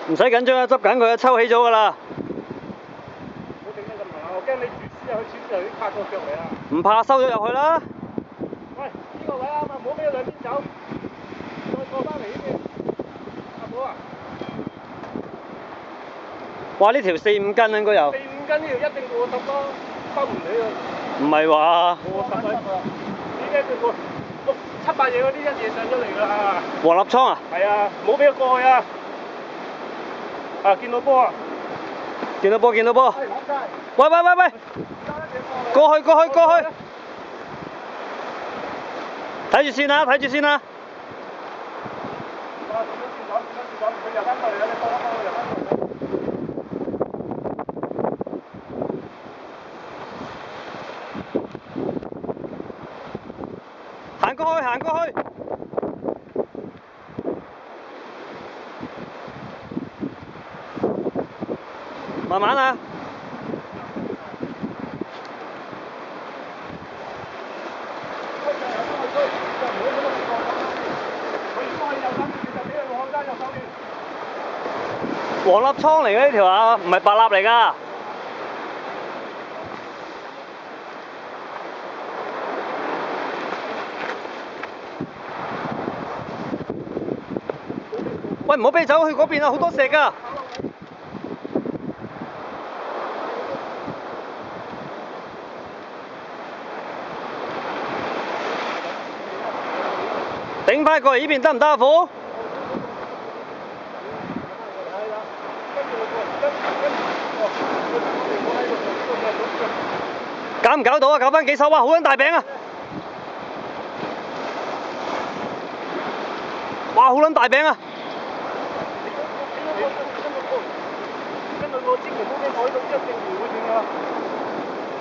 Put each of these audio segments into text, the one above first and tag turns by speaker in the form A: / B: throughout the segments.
A: 唔使緊張啊，執緊佢啊，抽起咗㗎啦。
B: 唔好整得咁長啊！我驚你住師啊，去廁就已經拍過腳嚟啦。
A: 唔怕，收咗入去啦。
B: 喂，呢個位啱啊，唔好俾佢兩邊走，再過翻嚟呢邊。阿寶啊！
A: 哇！呢條4、5斤應該有。
B: 4、5斤呢條一定過10咯，收唔起啊！
A: 唔係話
B: 過10啊！呢啲一定過6、700嘢嗰啲一嘢上咗嚟㗎啦。
A: 黃立倉啊？
B: 係啊，唔好俾佢過去啊！啊，見到波啊！
A: 見到波，見到波。
B: 係，攞晒。
A: 喂喂喂喂！過去過去過去！睇住先啊，睇住先啊！
B: 啊，佢入翻過嚟啦，你放一放佢入翻過嚟。
A: 行過去，行過去。慢慢啊！黃立倉嚟嘅呢條啊，唔係白蠟嚟㗎。喂，唔好俾佢走去嗰邊啊，好多石㗎。頂翻過嚟呢邊得唔得啊，虎？搞唔搞到啊？搞翻幾手啊！好撚大餅啊！哇！好撚大餅啊！
B: 跟住我千祈唔好俾我呢度一定唔會斷㗎。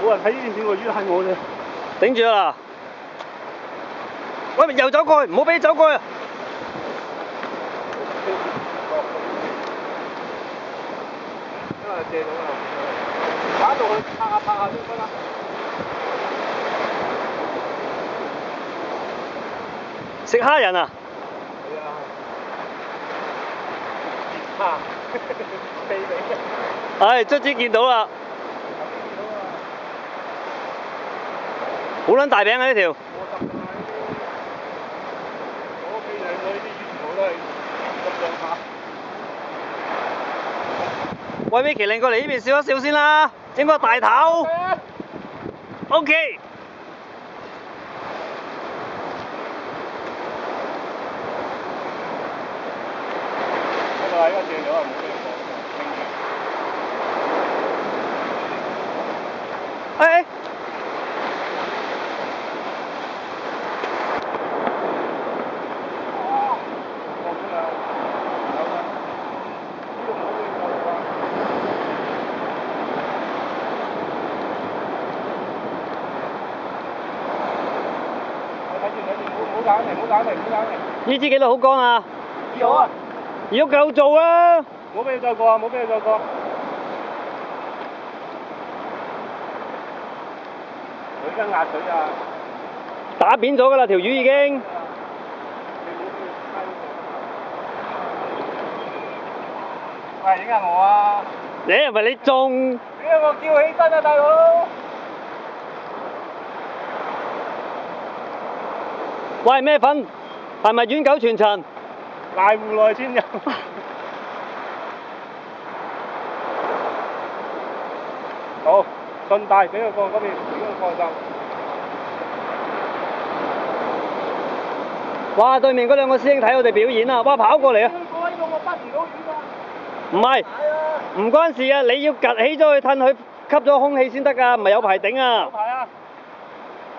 B: 冇人睇呢段片喎，魚係我啫。
A: 頂住啦！喂，又走過去，唔好俾佢走過去。
B: 因為借到啦，打到去拍下先得啦。
A: 食蝦仁啊！
B: 係啊，蝦秘味嘅。
A: 唉，卒之見到啦！好撚大餅啊呢條！
B: 我屋企養咗呢啲魚全部都係咁上下。
A: 喂，Vicky，令過嚟呢邊笑一笑先啦，整個大頭。OK。
B: 呢個借咗啊，冇俾佢
A: 過。誒！呢支幾多好乾啊？
B: 好啊！
A: 如果夠做啊！
B: 冇俾佢再過啊！冇俾佢再過。佢跟壓水啊！
A: 打扁咗㗎啦，條魚已經。
B: 喂，影下我啊！
A: 你係咪你中？
B: 點解我叫起身啊，大佬？
A: 喂，咩粉？係咪遠九傳塵？
B: 瀨戶內先有。好，順帶俾佢過嗰邊，俾佢過就。
A: 哇！對面嗰兩個師兄睇我哋表演啊！哇，跑過嚟啊！
B: 過呢個我bắt唔到魚㗎。
A: 唔係，唔關事啊！你要趌起咗佢，褪佢吸咗空氣先得㗎，唔係有排頂啊！
B: 有排啊！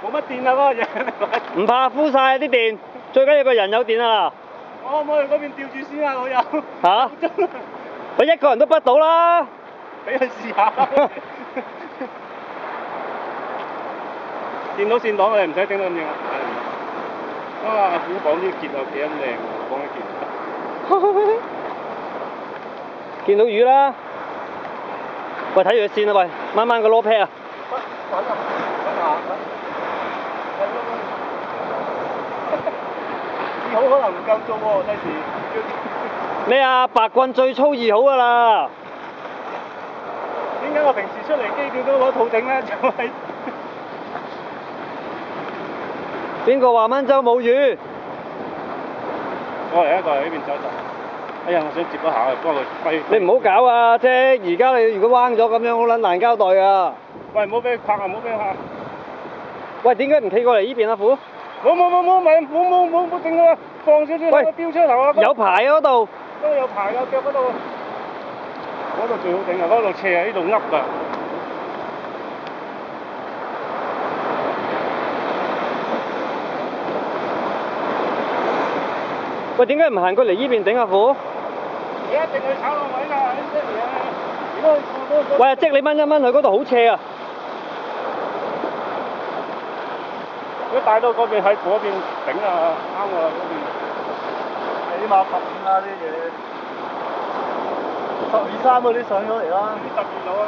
B: 冇乜電啊嗰個嘢。
A: 唔怕，敷晒啲電，最緊要個人有電啊！
B: 我可唔可以嗰邊吊住先啊，老友？
A: 嚇？我一個人都bắt到啦！
B: 俾佢試下。見到線檔我哋唔使整到咁遠啊！啊，虎綁啲結又幾咁靚喎，綁一結。
A: 見到魚啦！喂，睇住佢線啊！喂，掹掹個螺劈啊！
B: 揾啊！揾下。好可能唔夠做喎，第時。
A: 咩啊？白棍最粗易好噶啦。
B: 點解我平時出嚟機票都攞套頂咧？就係
A: 邊個話蚊洲冇魚？
B: 過嚟呢邊走走。哎呀，我想接一下，幫佢揮。
A: 你唔好搞啊，姐！而家你如果彎咗咁樣，好撚難交代啊！
B: 喂，唔好俾佢拍啊！唔好俾佢拍。
A: 喂，點解唔企過嚟呢邊啊，虎？
B: 冇整啊！放少少，
A: 喂，
B: 飆車頭啊！
A: 有排啊嗰度。
B: 都有排㗎，腳嗰度。嗰度最好頂啊！嗰度斜啊，呢度噏㗎。
A: 喂，點解唔行過嚟呢邊頂啊，虎？
B: 你一定去炒個位㗎，呢啲嘢。如果
A: 喂，阿積你掹一掹佢嗰度好斜啊！
B: 如果帶到嗰邊喺嗰邊頂啊，啱㗎啦嗰邊。
C: 起碼15啦啲嘢，12、3嗰啲上咗嚟啦
B: 12路啊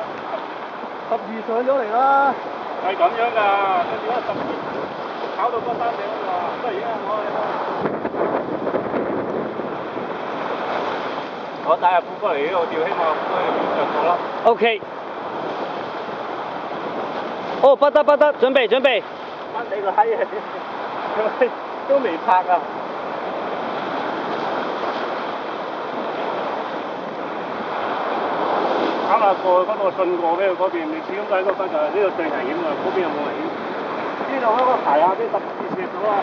C: ，12上咗嚟啦。
B: 係咁樣㗎，跟住12炒到嗰山頂㗎嘛，不過而家我帶阿富過嚟呢度調，希望阿富過嚟上到啦。
A: OK。哦，不得，準備。
C: 乜你個閪啊！都未拍啊！
B: 啱啦，過嗰度順過俾佢嗰邊，你始終都喺嗰邊就係呢度最危險㗎，嗰邊有冇危險？呢度嗰個排下啲12射到啊！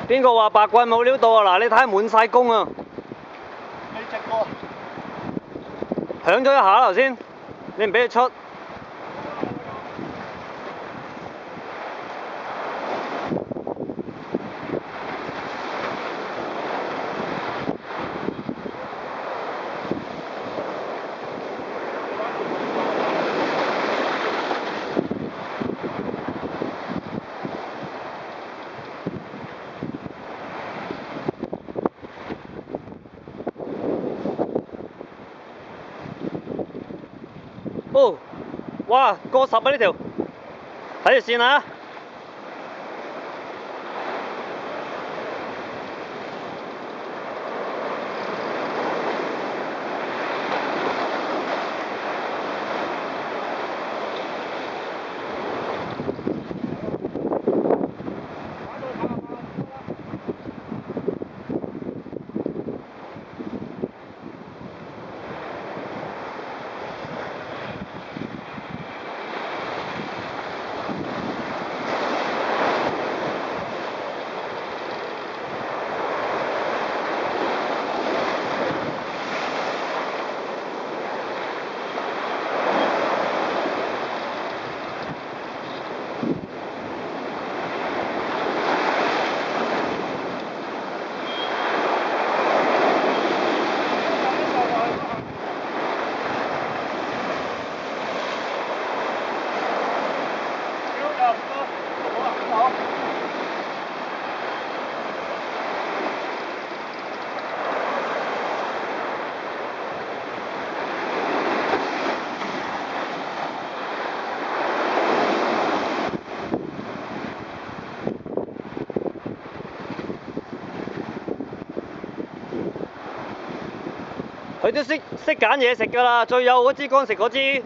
A: 邊個話白棍冇料到啊？嗱，你睇下滿晒弓啊！
C: 你隻歌
A: 響咗一下頭先，你唔俾佢出。哦，哇，過10啊呢條，睇住線啊！佢都識揀嘢食㗎啦，最幼嗰支乾食嗰支。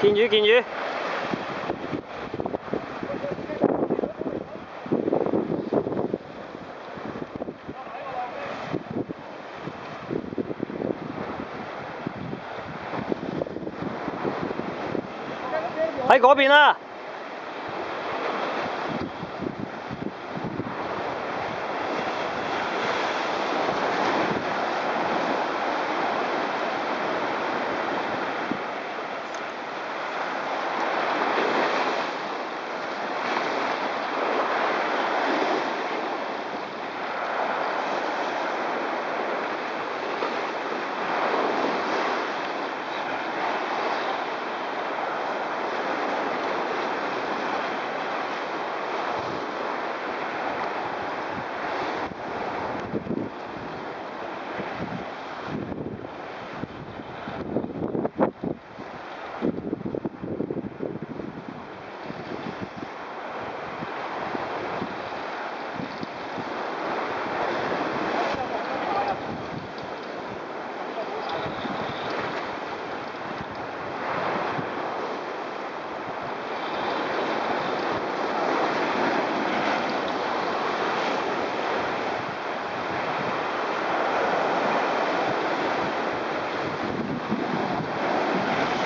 A: 見魚見魚。喺嗰邊啦。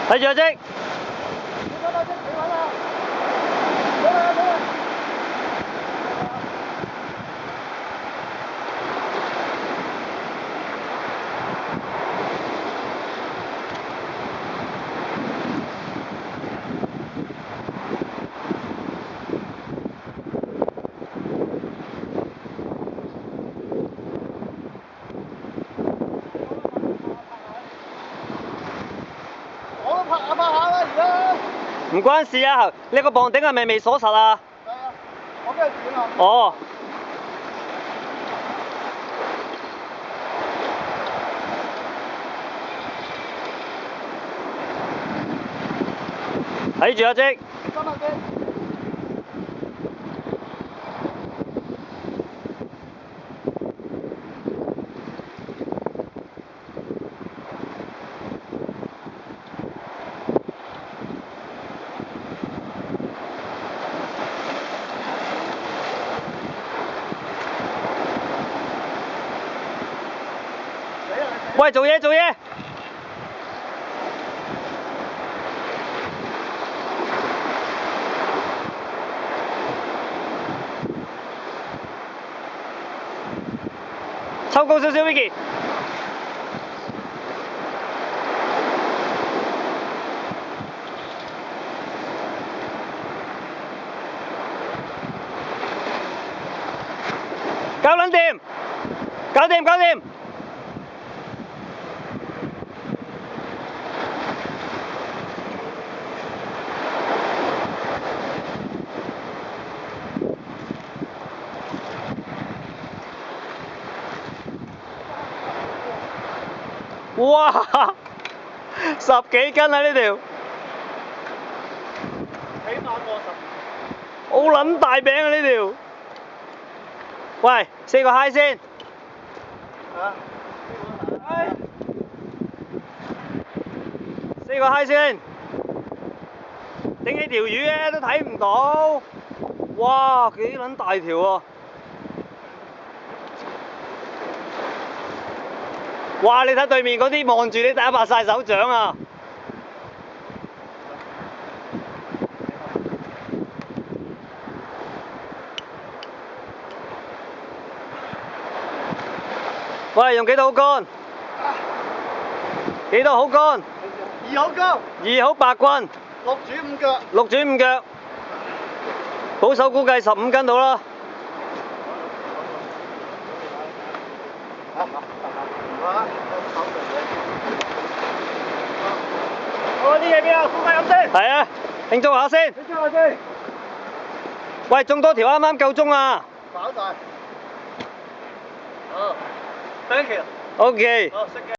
A: 睇住阿積。
C: 拍下啦而家。
A: 唔關事啊，你個磅頂係咪未鎖實啊？
C: 係啊，我俾佢轉啊。
A: 哦。睇住阿積。
C: 今日嘅。
A: 喂，做嘢做嘢！抽高少少 ，Vicky。搞撚掂，搞掂，搞掂。哇！10幾斤啊呢條，
C: 起碼過10。
A: 好撚大餅啊呢條。喂，4個嗨先。
C: 啊
A: ，4個嗨先。頂起條魚咧都睇唔到。哇，幾撚大條喎！哇！你睇對面嗰啲望住你打拍晒手掌啊！喂，用幾多好杆？幾多好杆
C: ？2好杆。
A: 2好白棍。
C: 6主5腳。
A: 6主5腳。保守估計15斤到啦。
C: 我啲嘢邊啊？估計咁先。
A: 係啊，慶祝下先。
C: 慶祝下先。
A: 喂，中多條啱啱夠鐘啊！
C: 飽晒。好，thank you。
A: OK。
C: 好，識嘅。